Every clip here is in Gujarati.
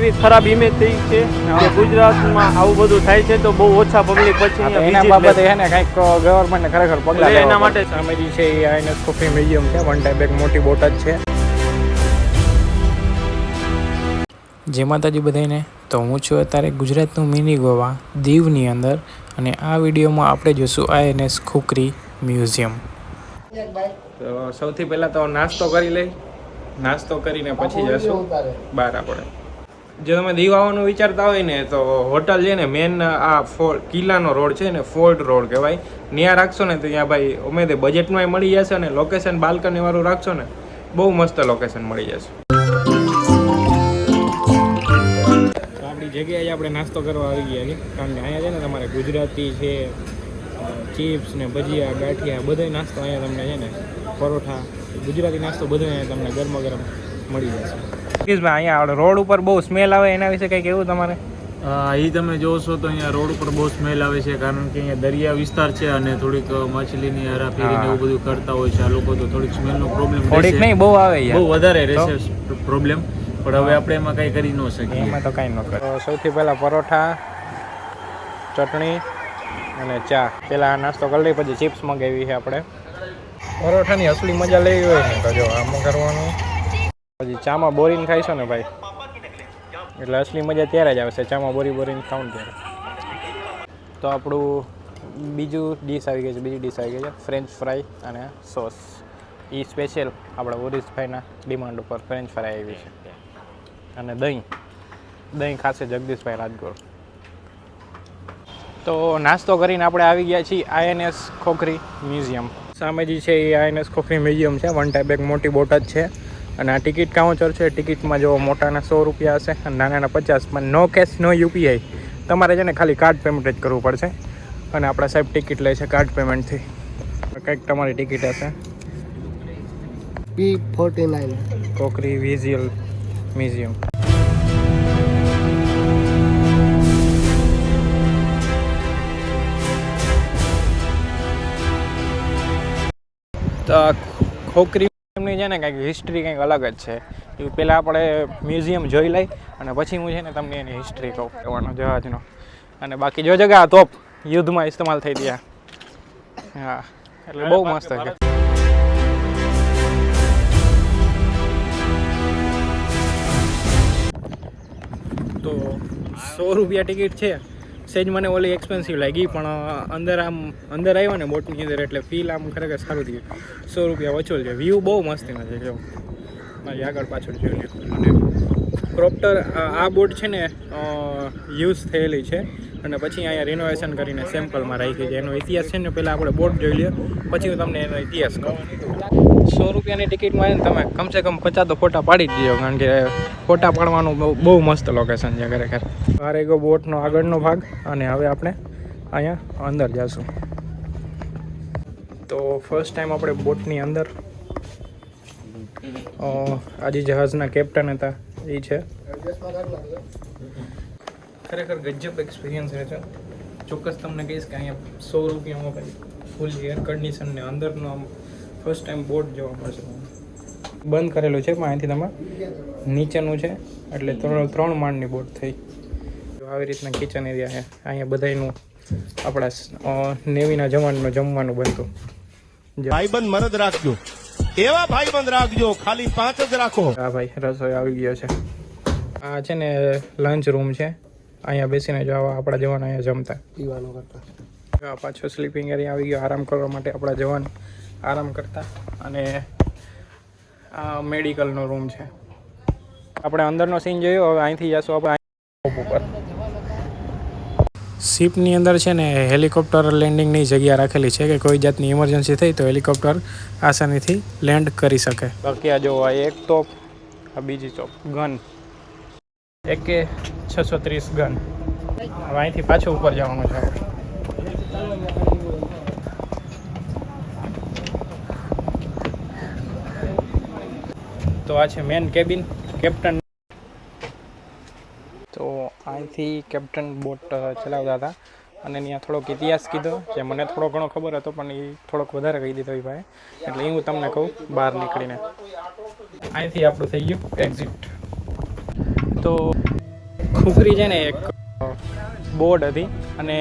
એવી ખરાબ ઇમેજ થઈ છે કે ગુજરાતમાં આવું બધું થાય છે તો બહુ ઓછા પબ્લિક પછી એના બાબતે છે ને કંઈક ગવર્મેન્ટને ખરેખર પગલાં લેવા એના માટે સામે જે છે એ આઈએનએસ કોફી મ્યુઝિયમ છે. વન ટાઈપ એક મોટી બોટ જ છે. જય માતાજી બધાને. તો હું છું અત્યારે ગુજરાતનું મિની ગોવા દીવની અંદર, અને આ વિડીયોમાં આપણે જોઈશું આઈએનએસ ખોખરી મ્યુઝિયમ. તો સૌથી પહેલાં તો નાસ્તો કરી લઈ, નાસ્તો કરીને પછી જશું બહાર. આપણે જો તમે દીવ આવવાનું વિચારતા હોય ને તો હોટલ છે ને મેન આ કિલ્લાનો રોડ છે ને, ફોર્ટ રોડ કહેવાય, ત્યાં રાખશો ને તો ત્યાં ભાઈ અમે તે બજેટમાંય મળી જશે, અને લોકેશન બાલ્કની વાળું રાખશો ને બહુ મસ્ત લોકેશન મળી જશે. આપણી જગ્યાએ આપણે નાસ્તો કરવા આવી ગયા છીએ, કારણ કે અહીંયા છે ને તમારે ગુજરાતી છે, ચિપ્સ ને ભજીયા ગાંઠિયા બધો નાસ્તો અહીંયા તમને છે ને, પરોઠા ગુજરાતી નાસ્તો બધો અહીંયા તમને ગરમા ગરમ મળી જશે. ભાઈ અહીંયા રોડ ઉપર બહુ સ્મેલ આવે, એના વિશે કંઈ કહેવું તમારે? એ તમે જોશો તો અહીંયા રોડ ઉપર બહુ સ્મેલ આવે છે, કારણ કે અહીંયા દરિયા વિસ્તાર છે અને થોડીક માછલીની હરાફેરીને એવું બધું કરતા હોય છે આ લોકો, તો થોડીક સ્મેલનો પ્રોબ્લેમ થોડીક નહીં બહુ આવે, બહુ વધારે રહેશે પ્રોબ્લેમ, પણ હવે આપણે એમાં કંઈ કરી ન શકીએ. એમાં તો કાંઈ ન કરે. સૌથી પહેલાં પરોઠા, ચટણી અને ચા. પહેલાં નાસ્તો કરી લઈ, પછી ચિપ્સ મંગાવી છે આપણે. પરોઠાની અસલી મજા લેવી હોય ને તો જો આમ કરવાનું, પછી ચામાં બોરીને ખાઈશો ને ભાઈ એટલે અસલી મજા ત્યારે જ આવશે, ચામાં બોરીને ખાવું ત્યારે. તો આપણું બીજું ડીશ આવી ગઈ છે, બીજી ડીશ આવી ગઈ છે ફ્રેન્ચ ફ્રાય અને સોસ. એ સ્પેશિયલ આપણા ઓરિસભાઈના ડિમાન્ડ ઉપર ફ્રેન્ચ ફ્રાય આવી છે, અને દહીં ખાશે જગદીશભાઈ રાજગોર. તો નાસ્તો કરીને આપણે આવી ગયા છીએ આઈએનએસ ખોખરી મ્યુઝિયમ. સામે જે છે એ આઈએનએસ ખોખરી મ્યુઝિયમ છે. વન ટાઈપ એક મોટી બોટ જ છે, અને આ ટિકિટ કાઉન્ટર છે. ટિકિટમાં જો મોટાના 100 રૂપિયા હશે અને નાનાના 50. પણ નો કેશ નો યુપીઆઈ, તમારે છે ને ખાલી કાર્ડ પેમેન્ટ જ કરવું પડશે. અને આપણા સાહેબ ટિકિટ લે છે કાર્ડ પેમેન્ટથી. કંઈક તમારી ટિકિટ હશે P49 ખોખરી વિઝ્યુઅલ મ્યુઝિયમ. તો ખોખરી એમની છે ને કંઈક હિસ્ટ્રી કંઈક અલગ જ છે. એ પહેલાં આપણે મ્યુઝિયમ જોઈ લઈ અને પછી હું છે ને તમને એની હિસ્ટ્રી કહું કહેવાનો જહાજનો. અને બાકી જો જગ્યા તોપ યુદ્ધમાં ઇસ્તેમાલ થઈ ગયા. હા, એટલે બહુ મસ્ત છે. તો 100 રૂપિયા ટિકિટ છે. સેજ મને ઓલી એક્સપેન્સિવ લાગી, પણ અંદર આવ્યો ને બોટની અંદર એટલે ફીલ આમ ખરેખર સારું થયું. 100 રૂપિયા વચોલ છે. વ્યૂ બહુ મસ્તીનો છે. જો મારી આગળ પાછળ જોઈ લે. અને પ્રોપર આ બોટ છે ને યુઝ થયેલી છે, અને પછી અહીંયા રિનોવેશન કરીને સેમ્પલમાં રાખી છે. એનો ઇતિહાસ છે ને પહેલાં આપણે બોટ જોઈ લઈએ, પછી હું તમને એનો ઇતિહાસ કહું. 100 રૂપિયાની ટિકિટમાં તમે કમસે કમ 50 તો ફોટા પાડી જ દો, કારણ કે ફોટા પાડવાનું બહુ મસ્ત લોકેશન છે ખરેખર. બહાર ગયો બોટનો આગળનો ભાગ, અને હવે આપણે અહીંયા અંદર જઈશું. તો ફર્સ્ટ ટાઈમ આપણે બોટની અંદર. આજે જહાજના કેપ્ટન હતા એ છે. ખરેખર ગજબ એક્સપિરિયન્સ રહે છે. ચોક્કસ તમને કહીશ કે અહીંયા 100 રૂપિયામાં ભાઈ ફૂલ એર કન્ડિશન ને અંદરનો આમ ફર્સ્ટ ટાઈમ બોટ જોવા મળશે. બંધ કરેલું છે, પણ અહીંથી તમે નીચેનું છે એટલે 3 માળની બોટ થઈ. આવી રીતના કિચન એરિયા છે. અહીંયા બધાનું આપણા નેવીના જવાનનું જમવાનું બનતું. ભાઈબંધ મરદ રાખજો, એવા ભાઈબંધ રાખજો, ખાલી 5 જ રાખો. હા ભાઈ, રસોઈ આવી ગયો છે. આ છે ને લંચ રૂમ છે. અહીંયા બેસીને જો આપણા જવાન અહીંયા જમતા પીવાનું કરતા. પાછો સ્લીપિંગ એરિયા આવી ગયો, આરામ કરવા માટે આપણા જવાન આરામ કરતા. અને આ મેડિકલનો રૂમ છે. આપણે અંદરનો સીન જોયો. હવે અહીંથી જશું આપણે ઉપર. શિપની અંદર છે ને હેલિકોપ્ટર લેન્ડિંગની જગ્યા રાખેલી છે, કે કોઈ જાતની ઇમરજન્સી થઈ તો હેલિકોપ્ટર આસાનીથી લેન્ડ કરી શકે. બાકી આ જો એક તોપ, આ બીજી તોપ ગન, AK-630 ગન. હવે અહીંથી પાછું ઉપર જવાનું છે. તો આ છે મેન કેબિન, કેપ્ટન. તો અહીંથી કેપ્ટન બોટ ચલાવતા હતા, અને ત્યાં થોડોક ઇતિહાસ કીધો, જે મને થોડો ઘણો ખબર હતો, પણ એ થોડોક વધારે કહી દીધો એ ભાઈ, એટલે એ હું તમને કહું બહાર નીકળીને. અહીંથી આપણું થઈ ગયું એક્ઝિટ. તો ખુકરી છે ને એક બોર્ડ હતી અને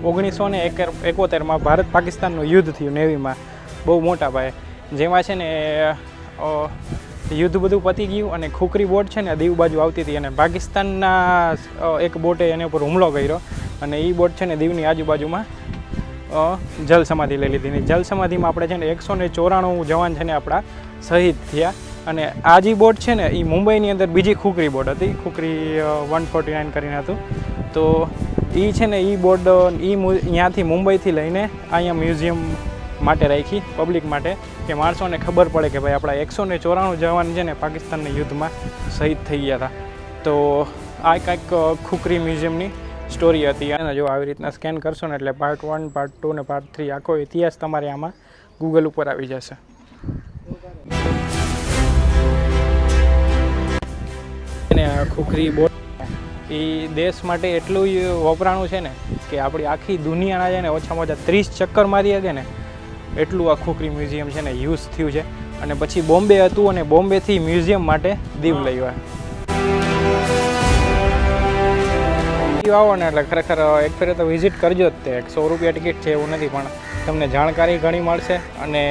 1971માં ભારત પાકિસ્તાનનું યુદ્ધ થયું નેવીમાં બહુ મોટા પાયે, જેમાં છે ને યુદ્ધ બધું પતી ગયું અને ખુકરી બોટ છે ને દીવ બાજુ આવતી હતી અને પાકિસ્તાનના એક બોટે એના ઉપર હુમલો કર્યો અને એ બોટ છે ને દીવની આજુબાજુમાં જલ સમાધિ લઈ લીધી. ને જલ સમાધિમાં આપણે છે ને 194 જવાન છે ને આપણા શહીદ થયા. અને આ જે બોટ છે ને એ મુંબઈની અંદર બીજી ખુકરી બોટ હતી, ખુકરી 149 કરીને હતું. તો એ છે ને એ બોટ ત્યાંથી મુંબઈથી લઈને અહીંયા મ્યુઝિયમ માટે રાખી પબ્લિક માટે, કે માણસોને ખબર પડે કે ભાઈ આપણા 194 જવાન છે ને પાકિસ્તાનના યુદ્ધમાં શહીદ થઈ ગયા હતા. તો આ કંઈક ખુકરી મ્યુઝિયમની સ્ટોરી હતી. અને જો આવી રીતના સ્કેન કરશો ને એટલે પાર્ટ 1, પાર્ટ 2 ને પાર્ટ 3 આખો ઇતિહાસ તમારે આમાં ગૂગલ ઉપર આવી જશે. અને ખુકરી બોટ એ દેશ માટે એટલું વપરાણું છે ને કે આપણી આખી દુનિયાના છે ને ઓછામાં ઓછા 30 ચક્કર મારી શકે ને એટલું આ ખુકરી મ્યુઝિયમ છે ને યુઝ થયું છે. અને પછી બોમ્બે હતું અને બોમ્બેથી મ્યુઝિયમ માટે દીવ લઈ આવ્યા. આવો ને એટલે ખરેખર એક ફેરે તો વિઝિટ કરજો જ. તે 100 રૂપિયા ટિકિટ છે એવું નથી, પણ તમને જાણકારી ઘણી મળશે અને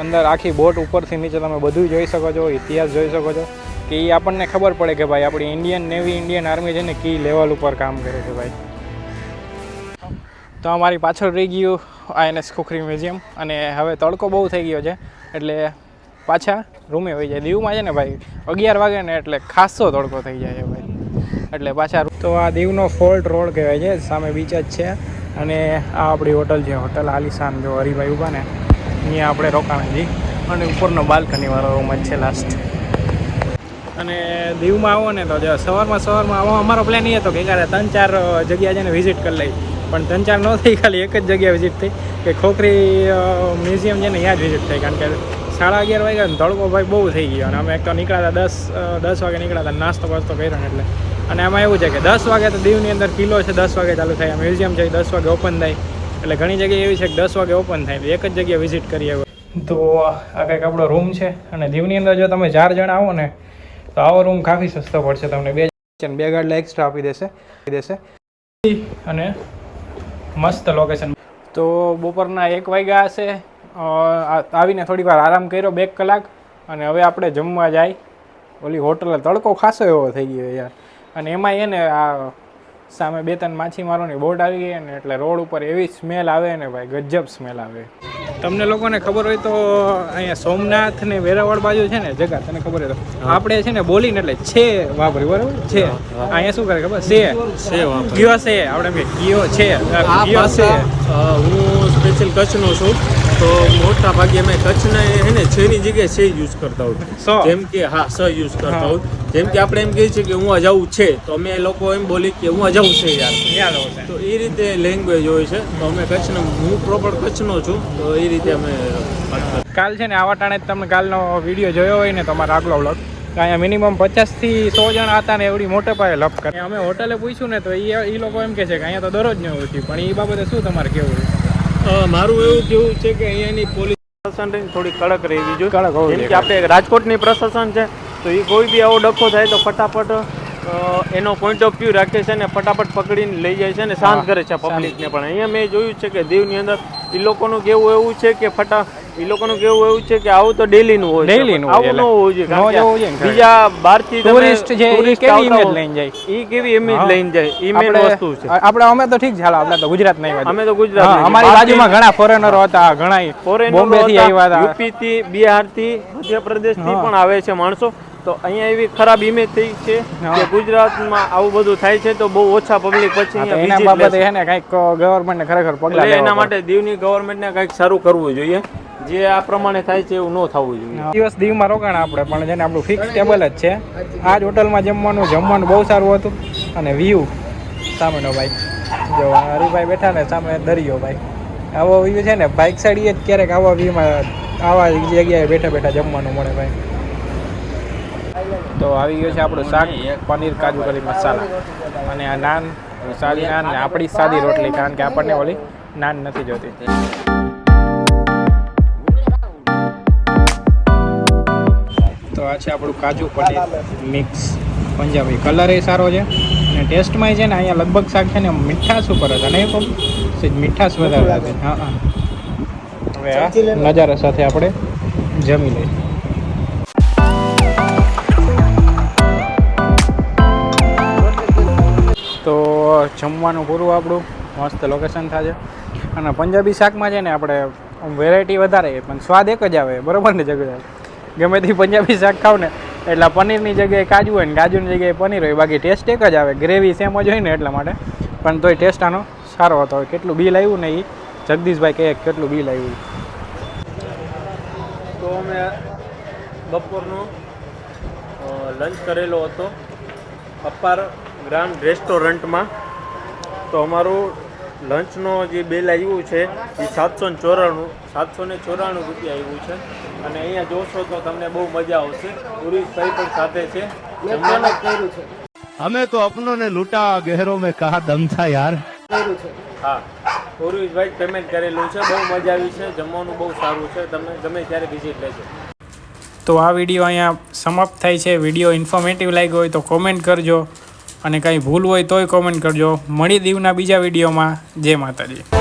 અંદર આખી બોટ ઉપરથી નીચે તમે બધું જોઈ શકો છો, ઇતિહાસ જોઈ શકો છો, કે એ આપણને ખબર પડે કે ભાઈ આપણી ઇન્ડિયન નેવી, ઇન્ડિયન આર્મી છે ને કી લેવલ ઉપર કામ કરે છે ભાઈ. તો અમારી પાછળ રહી ગયું INS ખુખરી મ્યુઝિયમ અને હવે તડકો બહુ થઈ ગયો છે એટલે પાછા રૂમે વહી જાય. દીવમાં છે ને ભાઈ 11 વાગે ને એટલે ખાસો તડકો થઈ જાય છે ભાઈ, એટલે પાછા. તો આ દીવનો ફોલ્ટ રોડ કહેવાય છે, સામે બીચ જ છે અને આ આપણી હોટલ છે, હોટલ આલિશાન. જો હરિભાઈ ઊભા ને અહીંયા આપણે રોકાણા છીએ અને ઉપરનો બાલ્કનીવાળો રૂમ જ છે લાસ્ટ. અને દીવમાં આવો ને તો સવારમાં આવો. અમારો પ્લાન એ હતો કે 3-4 જગ્યા છે ને વિઝિટ કરી લઈ, પણ 3-4 ન થઈ, ખાલી એક જ જગ્યા વિઝિટ થઈ કે ખોખરી મ્યુઝિયમ છે ને ત્યાં જ વિઝિટ થઈ. કારણ કે 11:30 વાગ્યા ને તડકો ભાઈ બહુ થઈ ગયો અને અમે એક તો નીકળ્યા હતા 10 વાગે નીકળ્યા હતા, નાસ્તો બાસ્તો કર્યો ને એટલે. અને આમાં એવું છે કે 10 વાગે તો દીવની અંદર કિલ્લો છે, 10 વાગે ચાલુ થાય, મ્યુઝિયમ છે 10 વાગે ઓપન થાય, એટલે ઘણી જગ્યાએ એવી છે કે 10 વાગે ઓપન થાય, એક જ જગ્યા વિઝિટ કરીએ. તો આ કંઈક આપણો રૂમ છે અને દીવની અંદર જો તમે 4 જણા આવો ને તો આવો રૂમ કાફી સસ્તો પડશે તમને. 2 ગાડલા એક્સ્ટ્રા આપી દેશે અને મસ્ત લોકેશન. તો બપોરના 1 વાગ્યા હશે, આવીને થોડી વાર આરામ કર્યો 2 કલાક અને હવે આપણે જમવા જાય ઓલી હોટલ. તડકો ખાસો એવો થઈ ગયો યાર, અને એમાં એને આ સામે 2-3 માછીમારોની બોટ આવી ગઈ ને એટલે રોડ ઉપર એવી સ્મેલ આવે ને ભાઈ, ગજબ સ્મેલ આવે. તમને લોકોને ખબર હોય તો અહીંયા સોમનાથ ને વેરાવળ બાજુ છે ને જગા, તને ખબર હોય તો આપણે છે ને બોલીને એટલે છે વાપરી, બરાબર છે. અહીંયા શું કરે ખબર છે ગયો છે, આપણે ગયો છે. હું સ્પેશિયલ કચ્છનો છું, તો મોટા ભાગે અમે કચ્છના એને છેની જગ્યાએ છે યુઝ કરતા હોય, જેમ કે સ યુઝ કરતા હોય. જેમ કે આપણે એમ કહીએ છીએ કે હું જવું છે તો અમે લોકો એમ બોલી કે હું જવું છે યાર, તો એ રીતે લેંગ્વેજ હોય છે. તો અમે કચ્છનો, હું પ્રોપર કચ્છનો છું, તો એ રીતે અમે કાલ છે ને આવા ટાણે તમે કાલનો વિડીયો જોયો હોય ને તમારા આગલો વ્લોગ, અહીંયા મિનિમમ 50 થી 100 જણા હતા ને એવડી મોટે પાયે લપ કરે. અમે હોટલે પૂછ્યું ને તો એ લોકો એમ કહે છે કે અહીંયા તો દરરોજ ન હોય, પણ એ બાબતે શું તમારે કેવું? મારું એવું કેવું છે કે અહીંયાની પોલીસ પ્રશાસન થોડી કડક રહેવી જોઈએ. જેમ કે આપણે રાજકોટની પ્રશાસન છે તો એ કોઈ બી આવો ડખો થાય તો ફટાફટ એનો પોઈન્ટ ઓફ વ્યૂ રાખે છે ને ફટાફટ પકડીને લઈ જાય છે ને શાંત કરે છે પબ્લિકને. પણ અહીંયા મેં જોયું છે કે દીવની અંદર એ લોકોનું કેવું એવું છે કે આવું તો ડેલીનું હોય, આવું ન હોવું જોઈએ. બીજા બહારથી ટુરિસ્ટ જે કેવી ઇમેજ લઈને જાય, એ કેવી ઇમેજ લઈને જાય, એ મેઇન વસ્તુ છે. અમે તો ઠીક છે, આપણે તો ગુજરાત નહીં, અમે તો ગુજરાત. અમારી બાજુમાં ઘણા ફોરેનરો હતા, ઘણા બોમ્બે થી આવ્યા હતા, યુપી થી, બિહાર થી, મધ્યપ્રદેશ થી પણ આવે છે માણસો. તો અહીંયા એવી ખરાબ ઇમેજ થઈ છે કે ગુજરાતમાં આવું બધું થાય છે તો બહુ ઓછા પબ્લિક પછી એના બાબતે છે ને કંઈક ગવર્મેન્ટને ખરેખર પગલાં લેવા એના માટે દીવની ગવર્મેન્ટને કંઈક સારું કરવું જોઈએ. જે આ પ્રમાણે થાય છે એવું ન થવું જોઈએ. દિવસ દીવમાં રોકાણા આપણે, પણ જેને આપણું ફિક્સ ટેબલ જ છે. આ જ હોટલમાં જમવાનું બહુ સારું હતું અને વ્યૂ સામેનો ભાઈ જો હરિભાઈ બેઠા ને સામે દરિયો ભાઈ, આવો વ્યૂ છે ને બાઇક સાઈડ જ ક્યારેક આવા વ્યૂમાં આવા જગ્યાએ બેઠા બેઠા જમવાનું મળે ભાઈ. તો આવી ગયો છે આપણું શાક, પનીર કાજુ કરી મસાલા અને આ નાન, સાદી નાન ને આપણી સાદી રોટલી, કારણ કે આપણને ઓલી નાન નથી જોતી. તો આ છે આપણું કાજુ પનીર મિક્સ પંજાબી, કલર એ સારો છે ને ટેસ્ટમાં છે ને અહીંયા લગભગ શાક છે ને મીઠાશ ઉપર હતા ને પણ મીઠાશ વધારે હતી. હા હા. હવે આ નજારા સાથે આપણે જમી લઈએ. તો જમવાનું પૂરું આપણું મસ્ત લોકેશન થાય છે. અને પંજાબી શાકમાં છે ને આપણે વેરાયટી વધારે પણ સ્વાદ એક જ આવે, બરાબર ને જગ્યાએ ગમે તે પંજાબી શાક ખાવ ને એટલે પનીરની જગ્યાએ કાજુ હોય ને કાજુની જગ્યાએ પનીર હોય, બાકી ટેસ્ટ એક જ આવે. ગ્રેવી સેમ જ હોય ને એટલા માટે, પણ તોય ટેસ્ટ આનો સારો હતો. કેટલું બિલ આવ્યું ને એ જગદીશભાઈ કહે કેટલું બિલ આવ્યું. તો અમે બપોરનો લંચ કરેલો હતો અપાર ગ્રાન્ડ રેસ્ટોરન્ટમાં. તો અમારું લંચનો જે બિલ આવ્યું છે એ 794 રૂપિયા આવ્યું છે. અને અહીંયા જોશો તો તમને બહુ મજા આવશે. પુરીશભાઈ પણ સાથે છે. हमें तो अपनों ने लूटा, गहरों में कहा दम था यार. હા, પુરીશભાઈ પેમેન્ટ કરેલું છે. બહુ મજા આવી છે. જમવાનું બહુ સારું છે. તમે ગમે ત્યારે વિઝિટ લેજો. તો આ વિડીયો અહીંયા સમાપ્ત થાય છે. વિડીયો ઇન્ફોર્મેટિવ લાગ્યો હોય તો કોમેન્ટ કરજો, અને કંઈ ભૂલ હોય તોય કોમેન્ટ કરજો. મળી દીવના બીજા વિડીયોમાં. જય માતાજી.